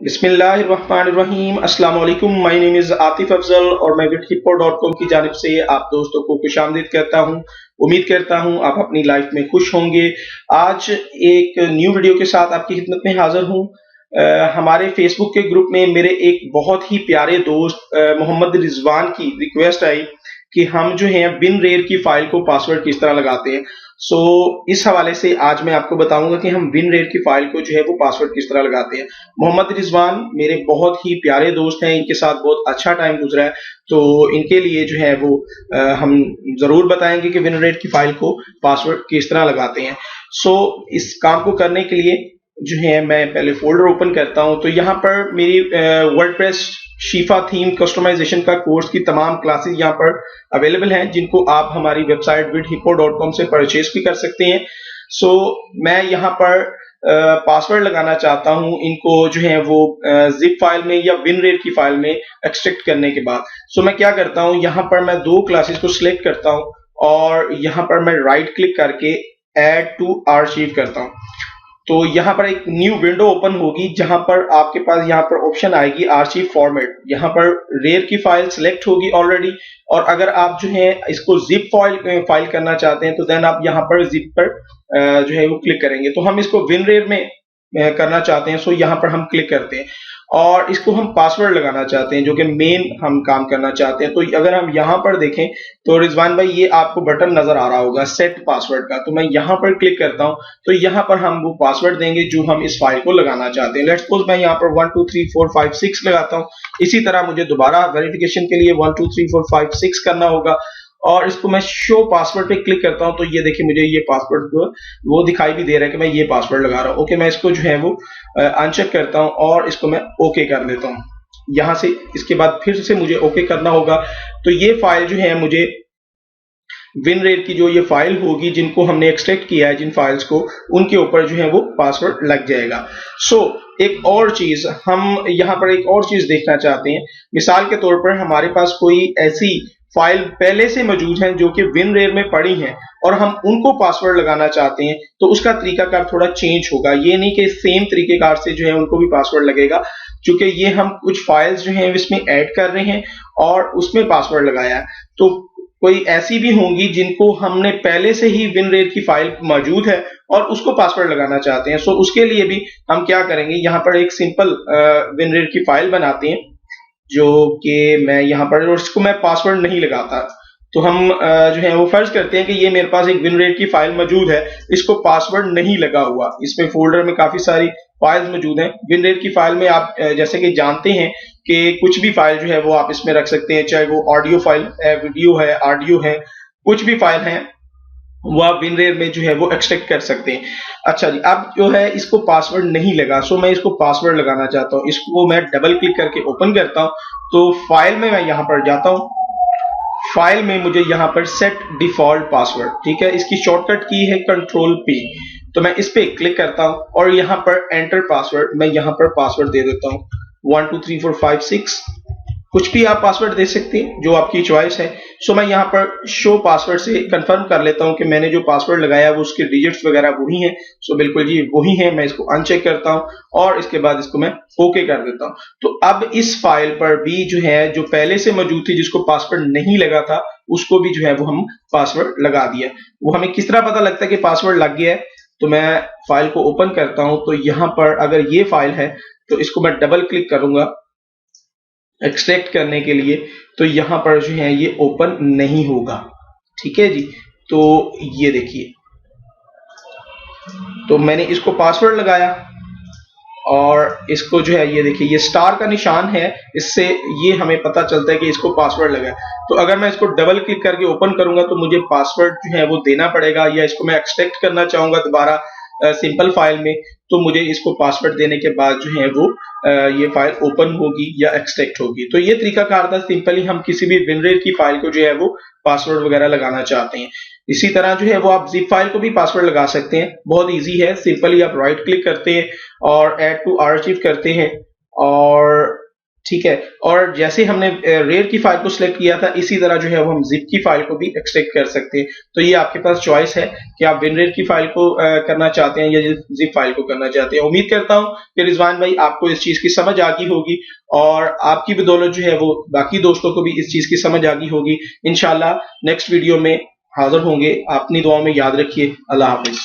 बिस्मिल्लाहिर्रहमानिर्रहीम। अस्सलाम वालेकुम। My name is Atif Afzal और मैं विडहिप्पो.com की जानिब से आप दोस्तों को खुशामदीद कहता हूँ। उम्मीद करता हूँ आप अपनी लाइफ में खुश होंगे। आज एक न्यू वीडियो के साथ आपकी खिदमत में हाजिर हूँ। हमारे फेसबुक के ग्रुप में मेरे एक बहुत ही प्यारे दोस्त मोहम्मद रिजवान की रिक्वेस्ट आई कि हम जो है WinRAR की फाइल को पासवर्ड किस तरह लगाते हैं। इस हवाले से आज मैं आपको बताऊंगा कि हम WinRAR की फाइल को जो है वो पासवर्ड किस तरह लगाते हैं। मोहम्मद रिजवान मेरे बहुत ही प्यारे दोस्त हैं, इनके साथ बहुत अच्छा टाइम गुजरा है, तो इनके लिए जो है वो हम जरूर बताएंगे कि WinRAR की फाइल को पासवर्ड किस तरह लगाते हैं। इस काम को करने के लिए जो है मैं पहले फोल्डर ओपन करता हूं। तो यहाँ पर मेरी वर्डप्रेस शीफा थीम कस्टमाइजेशन का कोर्स की तमाम क्लासेस यहाँ पर अवेलेबल हैं, जिनको आप हमारी वेबसाइट विडहिप्पो.com से परचेज भी कर सकते हैं। मैं यहाँ पर पासवर्ड लगाना चाहता हूं इनको जो है वो जिप फाइल में या WinRAR की फाइल में एक्सट्रैक्ट करने के बाद। मैं क्या करता हूं, यहाँ पर मैं दो क्लासेस को सिलेक्ट करता हूं और यहाँ पर मैं राइट क्लिक करके ऐड टू आर्चिव करता हूं। तो यहाँ पर एक न्यू विंडो ओपन होगी जहां पर आपके पास यहाँ पर ऑप्शन आएगी आर्चिव फॉर्मेट। यहाँ पर रेयर की फाइल सिलेक्ट होगी ऑलरेडी, और अगर आप जो है इसको जिप फाइल करना चाहते हैं तो देन आप यहाँ पर जिप पर जो है वो क्लिक करेंगे। तो हम इसको WinRAR में करना चाहते हैं, यहाँ पर हम क्लिक करते हैं और इसको हम पासवर्ड लगाना चाहते हैं जो कि मेन हम काम करना चाहते हैं। तो अगर हम यहाँ पर देखें तो रिजवान भाई ये आपको बटन नजर आ रहा होगा सेट पासवर्ड का, तो मैं यहाँ पर क्लिक करता हूँ। तो यहाँ पर हम वो पासवर्ड देंगे जो हम इस फाइल को लगाना चाहते हैं। लेट्स सपोज मैं यहाँ पर 1 2 3 4 5 6 लगाता हूँ। इसी तरह मुझे दोबारा वेरिफिकेशन के लिए 1 2 3 4 5 6 करना होगा और इसको मैं शो पासवर्ड पे क्लिक करता हूं। तो ये देखिए मुझे ये पासवर्ड वो दिखाई भी दे रहा है कि मैं ये पासवर्ड लगा रहा हूं। ओके, मैं इसको जो है वो अनचेक करता हूं और इसको मैं ओके कर देता हूं। यहां से इसके बाद फिर से मुझे ओके करना होगा। तो ये फाइल जो है मुझे WinRAR की जो ये फाइल होगी जिनको हमने एक्सट्रैक्ट किया है, जिन फाइल्स को, उनके ऊपर जो है वो पासवर्ड लग जाएगा। एक और चीज हम यहाँ पर एक और चीज देखना चाहते हैं। मिसाल के तौर पर हमारे पास कोई ऐसी फाइल पहले से मौजूद है जो कि WinRAR में पड़ी हैं और हम उनको पासवर्ड लगाना चाहते हैं, तो उसका तरीकाकार थोड़ा चेंज होगा। ये नहीं कि सेम तरीकेकार से जो है उनको भी पासवर्ड लगेगा, क्योंकि ये हम कुछ फाइल्स जो हैं इसमें ऐड कर रहे हैं और उसमें पासवर्ड लगाया है। तो कोई ऐसी भी होंगी जिनको हमने पहले से ही WinRAR की फाइल मौजूद है और उसको पासवर्ड लगाना चाहते हैं। उसके लिए भी हम क्या करेंगे, यहाँ पर एक सिंपल WinRAR की फाइल बनाते हैं जो कि मैं यहाँ पर, और इसको मैं पासवर्ड नहीं लगाता। तो हम जो है वो फर्ज करते हैं कि ये मेरे पास एक WinRAR की फाइल मौजूद है, इसको पासवर्ड नहीं लगा हुआ। इसमें फोल्डर में काफी सारी फाइल्स मौजूद हैं। WinRAR की फाइल में आप जैसे कि जानते हैं कि कुछ भी फाइल जो है वो आप इसमें रख सकते हैं, चाहे वो ऑडियो फाइल है, वीडियो है, ऑडियो है, कुछ भी फाइल है वो आप WinRAR में जो है वो एक्सट्रैक्ट कर सकते हैं। अच्छा जी, अब जो है इसको पासवर्ड नहीं लगा, मैं इसको पासवर्ड लगाना चाहता हूँ। इसको मैं डबल क्लिक करके ओपन करता हूँ। तो फाइल में मैं यहाँ पर जाता हूँ। फाइल में मुझे यहाँ पर सेट डिफॉल्ट पासवर्ड, ठीक है, इसकी शॉर्टकट की है Ctrl+P। तो मैं इस पे क्लिक करता हूँ और यहाँ पर एंटर पासवर्ड, मैं यहाँ पर पासवर्ड दे देता हूँ 1 2 3 4 5 6। कुछ भी आप पासवर्ड दे सकते हैं जो आपकी चॉइस है। मैं यहाँ पर शो पासवर्ड से कंफर्म कर लेता हूँ कि मैंने जो पासवर्ड लगाया वो उसके डिजिट्स वगैरह वही हैं। बिल्कुल जी वही है। मैं इसको अनचेक करता हूँ और इसके बाद इसको मैं ओके कर देता हूँ। तो अब इस फाइल पर भी जो है, जो पहले से मौजूद थी जिसको पासवर्ड नहीं लगा था, उसको भी जो है वो हम पासवर्ड लगा दिया। वो हमें किस तरह पता लगता है कि पासवर्ड लग गया है? तो मैं फाइल को ओपन करता हूं। तो यहाँ पर अगर ये फाइल है तो इसको मैं डबल क्लिक करूंगा एक्सट्रैक्ट करने के लिए, तो यहाँ पर जो है ये ओपन नहीं होगा। ठीक है जी, तो ये देखिए, तो मैंने इसको पासवर्ड लगाया और इसको जो है ये देखिए ये स्टार का निशान है, इससे ये हमें पता चलता है कि इसको पासवर्ड लगा है। तो अगर मैं इसको डबल क्लिक करके ओपन करूंगा तो मुझे पासवर्ड जो है वो देना पड़ेगा, या इसको मैं एक्सट्रैक्ट करना चाहूंगा दोबारा सिंपल फाइल में, तो मुझे इसको पासवर्ड देने के बाद जो है वो ये फाइल ओपन होगी या एक्सट्रैक्ट होगी। तो ये तरीका कार था, सिंपली हम किसी भी WinRAR की फाइल को जो है वो पासवर्ड वगैरह लगाना चाहते हैं। इसी तरह जो है वो आप जिप फाइल को भी पासवर्ड लगा सकते हैं। बहुत इजी है, सिंपली आप राइट क्लिक करते हैं और ऐड टू आर्चिव करते हैं और ठीक है। और जैसे हमने रेयर की फाइल को सिलेक्ट किया था, इसी तरह जो है वो हम जिप की फाइल को भी एक्सट्रैक्ट कर सकते हैं। तो ये आपके पास चॉइस है कि आप विनरेयर की फाइल को करना चाहते हैं या जिप फाइल को करना चाहते हैं। उम्मीद करता हूं कि रिजवान भाई आपको इस चीज की समझ आ गई होगी और आपकी बदौलत जो है वो बाकी दोस्तों को भी इस चीज की समझ आ गई होगी। इंशाल्लाह नेक्स्ट वीडियो में हाजिर होंगे। अपनी दुआओं में याद रखिए। अल्लाह हाफिज।